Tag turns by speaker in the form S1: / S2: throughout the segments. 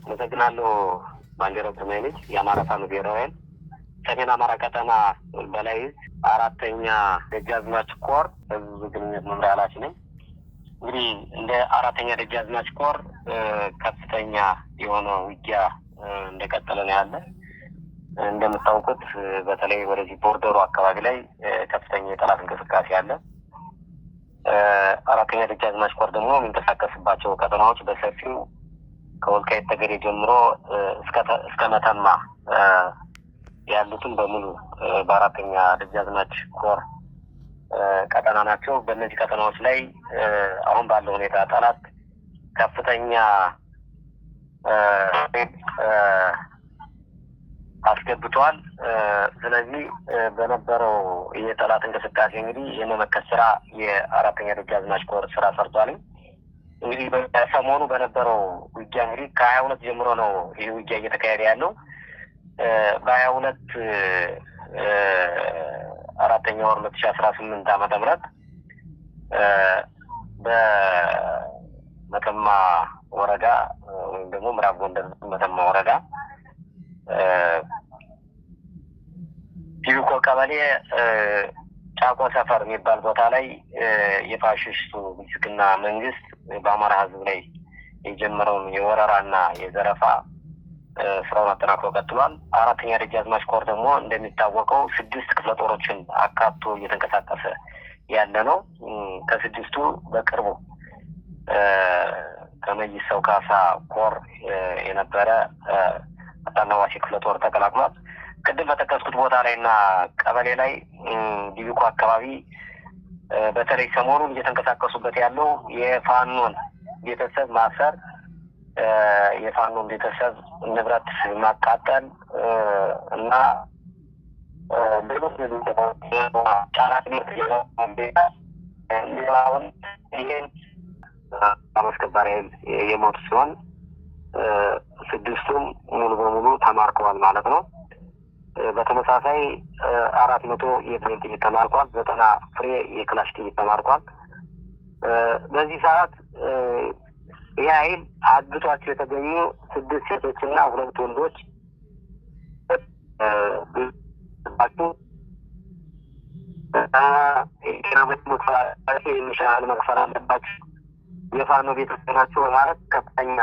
S1: መሰግናለሁ። ባንዲራው ተመልጅ የአማራ ፋኖ ብሔራዊ ኃይል ሰሜን አማራ ቀጠና በላይ አራተኛ ደጃዝማች ኮር ህዝብ ግንኙነት መምሪያ ኃላፊ ነኝ። እንግዲህ እንደ አራተኛ ደጃዝማች ኮር ከፍተኛ የሆነ ውጊያ እንደቀጠለ ነው ያለ። እንደምታውቁት በተለይ ወደዚህ ቦርደሩ አካባቢ ላይ ከፍተኛ የጠላት እንቅስቃሴ አለ። አራተኛ ደጃዝማች ኮር ደግሞ የሚንቀሳቀስባቸው ቀጠናዎች በሰፊው ከወልቃይት ጠገዴ ጀምሮ እስከ መተማ ያሉትን በሙሉ በአራተኛ ደጃዝማች ኮር ቀጠና ናቸው። በእነዚህ ቀጠናዎች ላይ አሁን ባለው ሁኔታ ጠላት ከፍተኛ አስገብቷል። ስለዚህ በነበረው የጠላት እንቅስቃሴ እንግዲህ የመመከት ስራ የአራተኛ ደጃዝማች ኮር ስራ ሰርቷል። እንግዲህ በሰሞኑ በነበረው ውጊያ እንግዲህ ከ22 ጀምሮ ነው ይህ ውጊያ እየተካሄደ ያለው። በ22 አራተኛ ወር 2018 ዓመተ ምህረት በመተማ ወረዳ ወይም ደግሞ ምዕራብ ጎንደር መተማ ወረዳ ዲቪኮ ቀበሌ ጫቆ ሰፈር የሚባል ቦታ ላይ የፋሽስቱ ብልጽግና መንግስት በአማራ ህዝብ ላይ የጀመረውን የወረራና የዘረፋ ስራውን አጠናክሮ ቀጥሏል። አራተኛ ደጃዝማች ኮር ደግሞ እንደሚታወቀው 6 ክፍለ ጦሮችን አካቶ እየተንቀሳቀሰ ያለ ነው። ከ6ቱ በቅርቡ ከመይሰው ካሳ ኮር የነበረ አጣናዋሲ ክፍለ ጦር ተቀላቅሏል። ቅድም በጠቀስኩት ቦታ ላይ እና ቀበሌ ላይ ዲቪኮ አካባቢ በተለይ ሰሞኑን እየተንቀሳቀሱበት ያለው የፋኖን ቤተሰብ ማሰር፣ የፋኖን ቤተሰብ ንብረት ማቃጠል እና ሌሎች ጫናት ሌላውን ይህን አስከባሪ የሞቱ ሲሆን 6ቱም ሙሉ በሙሉ ተማርከዋል ማለት ነው። በተመሳሳይ 400 የብሬን ጥይት ተማርኳል። 90 ፍሬ የክላሽ ጥይት ተማርኳል። በዚህ ሰዓት ይህ ኃይል አግቷቸው የተገኙ 6 ሴቶችና 2 ወንዶች የሚሻል መክፈል አለባቸው፣ የፋኖ ቤተሰብ ናቸው በማለት ከፍተኛ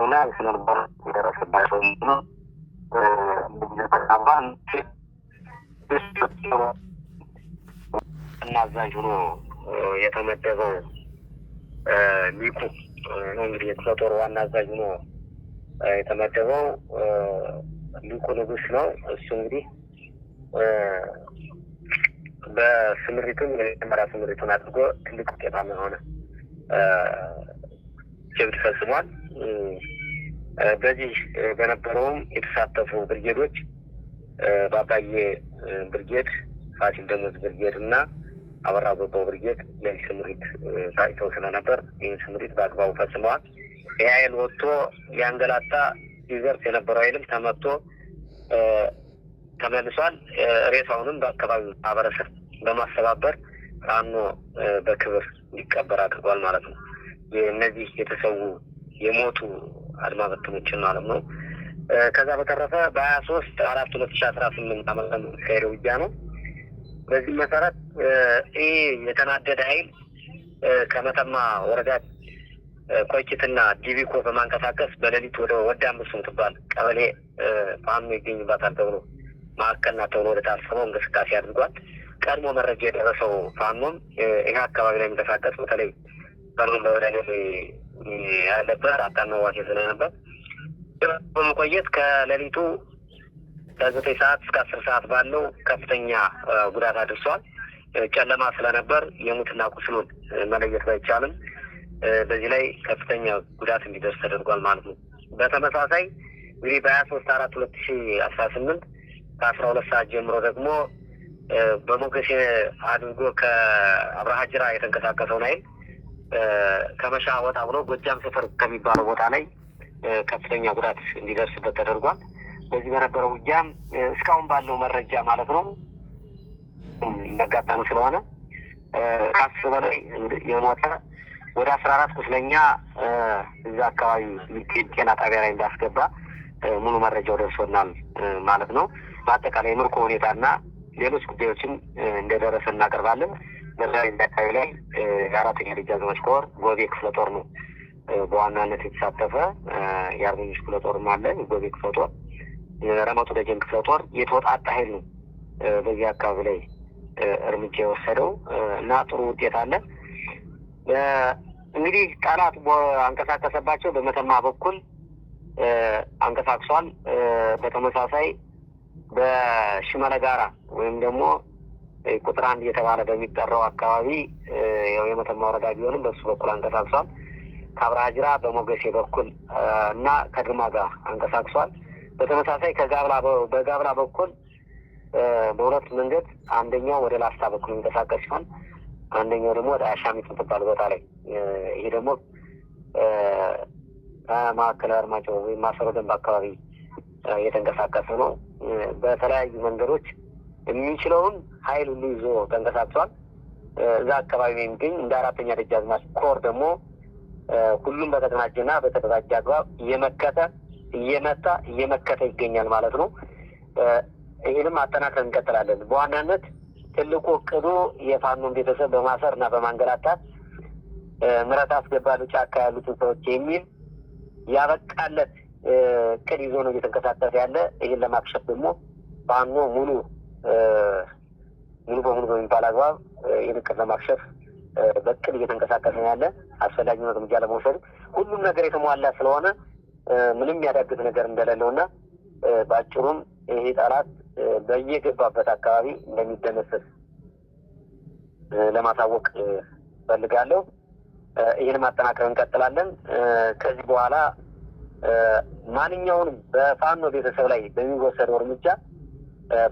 S1: ና የስነልቦና የደረሰባቸው እና አዛዥ ሆኖ የተመደበው ሊቁ ነው። እንግዲህ የክፍለ ጦሩ ዋና አዛዥ ሆኖ የተመደበው ሊቁ ንጉስ ነው። እሱ እንግዲህ በስምሪቱም የመጀመሪያ ስምሪቱን አድርጎ ትልቅ ውጤታማ የሆነ ጀብድ ፈጽሟል። በዚህ በነበረውም የተሳተፉ ብርጌዶች በአባዬ ብርጌድ፣ ፋሲል ደሞዝ ብርጌድ እና አበራ ጎባው ብርጌድ ለዚህ ስምሪት ታጭተው ስለነበር ይህን ስምሪት በአግባቡ ፈጽመዋል። ይህ ኃይል ወጥቶ ያንገላታ ይዘርፍ የነበረው ኃይልም ተመቶ ተመልሷል። ሬሳውንም በአካባቢው ማህበረሰብ በማስተባበር ፋኖ በክብር እንዲቀበር አድርጓል ማለት ነው። እነዚህ የተሰዉ የሞቱ አድማ በተኖችን ማለት ነው። ከዛ በተረፈ በ23/4/2018 ዓመተ ምህረት ከሄደ ውጊያ ነው። በዚህ መሰረት ይህ የተናደደ ኃይል ከመተማ ወረዳ ቆይትና ዲቪኮ በማንቀሳቀስ በሌሊት ወደ ወዳምስ ምትባል ቀበሌ ፋኖ ይገኝባታል ተብሎ ማዕከልና ተብሎ ወደ ታሰበው እንቅስቃሴ አድርጓል። ቀድሞ መረጃ የደረሰው ፋኖም ይህ አካባቢ ላይ የሚንቀሳቀስ በተለይ ቀኑን በወዳኔ ያለበት አጣናዋሴ ስለነበር በመቆየት ከሌሊቱ ከ9 ሰዓት እስከ 10 ሰዓት ባለው ከፍተኛ ጉዳት አድርሷል። ጨለማ ስለነበር የሙትና ቁስሉን መለየት ባይቻልም በዚህ ላይ ከፍተኛ ጉዳት እንዲደርስ ተደርጓል ማለት ነው። በተመሳሳይ እንግዲህ በ23/4/2018 ከ12 ሰዓት ጀምሮ ደግሞ በሞገሴ አድርጎ ከአብርሃ ጅራ የተንቀሳቀሰውን ኃይል ከመሻ ወጣ ብሎ ጎጃም ሰፈር ከሚባለው ቦታ ላይ ከፍተኛ ጉዳት እንዲደርስበት ተደርጓል። በዚህ በነበረው ውጊያም እስካሁን ባለው መረጃ ማለት ነው እንዳጋጣሚ ስለሆነ ከ10 በላይ የሞተ ወደ 14 ቁስለኛ እዛ አካባቢ ጤና ጣቢያ ላይ እንዳስገባ ሙሉ መረጃው ደርሶናል ማለት ነው። በአጠቃላይ የምርኮ ሁኔታና ሌሎች ጉዳዮችን እንደደረሰ እናቀርባለን። በዛሬ አካባቢ ላይ የአራተኛ ደጃዝማች ኮር ጎቤ ክፍለ ጦር ነው በዋናነት የተሳተፈ። የአርበኞች ክፍለ ጦርም አለ። ጎቤ ክፍለ ጦር፣ ረመጡ ደጀን ክፍለ ጦር የተወጣጣ ኃይል ነው በዚህ አካባቢ ላይ እርምጃ የወሰደው እና ጥሩ ውጤት አለ። እንግዲህ ጠላት አንቀሳቀሰባቸው በመተማ በኩል አንቀሳቅሷል። በተመሳሳይ በሽመለ ጋራ ወይም ደግሞ ቁጥር 1 እየተባለ በሚጠራው አካባቢ ያው የመተማ ወረዳ ቢሆንም በሱ በኩል አንቀሳቅሷል። ከአብርሃጅራ በሞገሴ በኩል እና ከድርማ ጋር አንቀሳቅሷል። በተመሳሳይ በጋብላ በኩል በሁለት መንገድ አንደኛው ወደ ላስታ በኩል የሚንቀሳቀስ ሲሆን አንደኛው ደግሞ ወደ አሻሚት የምትባል ቦታ ላይ ይሄ ደግሞ ማዕከላዊ አርማጭሆ ወይም ማሰሮ ደንብ አካባቢ የተንቀሳቀሰ ነው። በተለያዩ መንገዶች የሚችለውን ኃይል ሁሉ ይዞ ተንቀሳቅሷል። እዛ አካባቢ የሚገኝ እንደ አራተኛ ደጃዝማች ኮር ደግሞ ሁሉም በተደራጀና በተደራጀ አግባብ እየመከተ ይገኛል ማለት ነው። ይህንም አጠናክረን እንቀጥላለን። በዋናነት ትልቁ እቅዱ የፋኖን ቤተሰብ በማሰር እና በማንገላታት ምረት አስገባሉ ጫካ ያሉትን ሰዎች የሚል ያበቃለት እቅድ ይዞ ነው እየተንቀሳቀሰ ያለ። ይህን ለማክሸፍ ደግሞ ፋኖ ሙሉ በሙሉ በሚባል አግባብ ይህን እቅድ ለማክሸፍ በእቅድ እየተንቀሳቀሰ ያለ። አስፈላጊውን እርምጃ ለመውሰድ ሁሉም ነገር የተሟላ ስለሆነ ምንም ያዳግት ነገር እንደሌለውና በአጭሩም ይሄ ጠላት በየገባበት አካባቢ እንደሚደመሰስ ለማሳወቅ ፈልጋለሁ። ይህን ማጠናከር እንቀጥላለን። ከዚህ በኋላ ማንኛውንም በፋኖ ቤተሰብ ላይ በሚወሰደው እርምጃ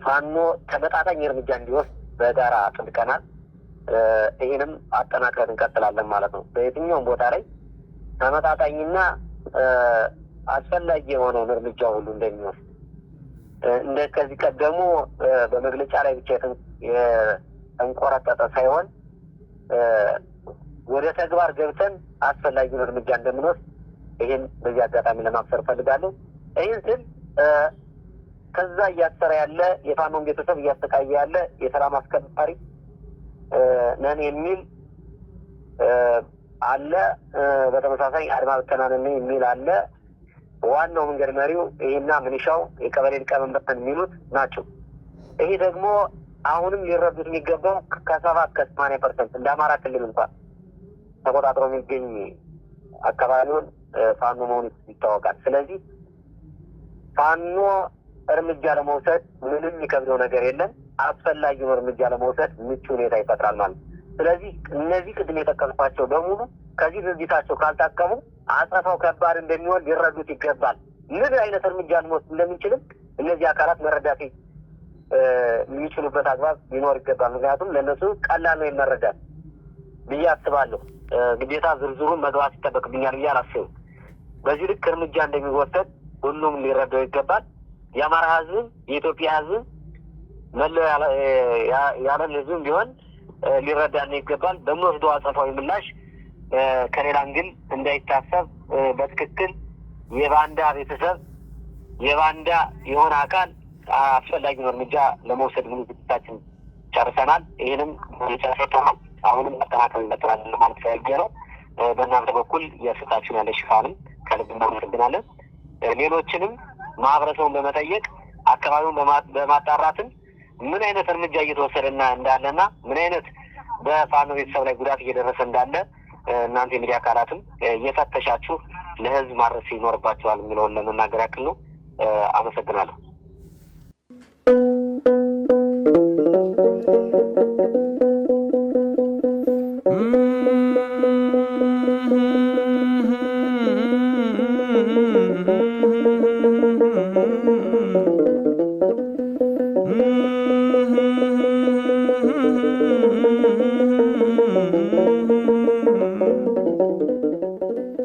S1: ፋኖ ተመጣጣኝ እርምጃ እንዲወስድ በጋራ አጥብቀናል። ይህንም አጠናክረን እንቀጥላለን ማለት ነው። በየትኛውም ቦታ ላይ ተመጣጣኝና አስፈላጊ የሆነውን እርምጃ ሁሉ እንደሚወስድ እንደ ከዚህ ቀደሙ በመግለጫ ላይ ብቻ የተንቆረጠጠ ሳይሆን ወደ ተግባር ገብተን አስፈላጊውን እርምጃ እንደምንወስድ ይህን በዚህ አጋጣሚ ለማብሰር ፈልጋለሁ። ይህን ስል ከዛ እያሰረ ያለ የፋኖን ቤተሰብ እያሰቃየ ያለ የሰላም አስከባሪ ነን የሚል አለ። በተመሳሳይ አድማ ብተናን የሚል አለ። ዋናው መንገድ መሪው ይሄና ምንሻው የቀበሌ ሊቀመንበር የሚሉት ናቸው። ይሄ ደግሞ አሁንም ሊረዱት የሚገባው ከ70-80% እንደ አማራ ክልል እንኳን ተቆጣጥሮ የሚገኝ አካባቢውን ፋኖ መሆኑ ይታወቃል። ስለዚህ ፋኖ እርምጃ ለመውሰድ ምንም የሚከብደው ነገር የለም። አስፈላጊውን እርምጃ ለመውሰድ ምቹ ሁኔታ ይፈጥራል ማለት ነው። ስለዚህ እነዚህ ቅድም የጠቀስኳቸው በሙሉ ከዚህ ድርጊታቸው ካልታቀሙ አጸፋው ከባድ እንደሚሆን ሊረዱት ይገባል። ምን አይነት እርምጃ ልንወስድ እንደምንችልም እነዚህ አካላት መረዳት የሚችሉበት አግባብ ሊኖር ይገባል። ምክንያቱም ለእነሱ ቀላል ነው መረዳት ብዬ አስባለሁ። ግዴታ ዝርዝሩን መግባት ይጠበቅብኛል ብዬ አላስብም። በዚህ ልክ እርምጃ እንደሚወሰድ ሁሉም ሊረዳው ይገባል። የአማራ ሕዝብ የኢትዮጵያ ሕዝብ መለው የዓለም ሕዝብ ቢሆን ሊረዳን ይገባል። በሚወስደው አጸፋዊ ምላሽ ከሌላ እንግል እንዳይታሰብ በትክክል የባንዳ ቤተሰብ የባንዳ የሆነ አካል አስፈላጊውን እርምጃ ለመውሰድ ምን ዝግጅታችን ጨርሰናል። ይህንም ጨርሰናል። አሁንም መጠናከር እንቀጥላለን ማለት ፈልጌ ነው። በእናንተ በኩል የሰጣችሁን ያለ ሽፋንም ከልብ እናመሰግናለን። ሌሎችንም ማህበረሰቡን በመጠየቅ አካባቢውን በማጣራትም ምን አይነት እርምጃ እየተወሰደና እንዳለና ምን አይነት በፋኖ ቤተሰብ ላይ ጉዳት እየደረሰ እንዳለ እናንተ የሚዲያ አካላትም እየፈተሻችሁ ለህዝብ ማድረስ ይኖርባቸዋል የሚለውን ለመናገር ያክል ነው። አመሰግናለሁ።
S2: Mm-hmm.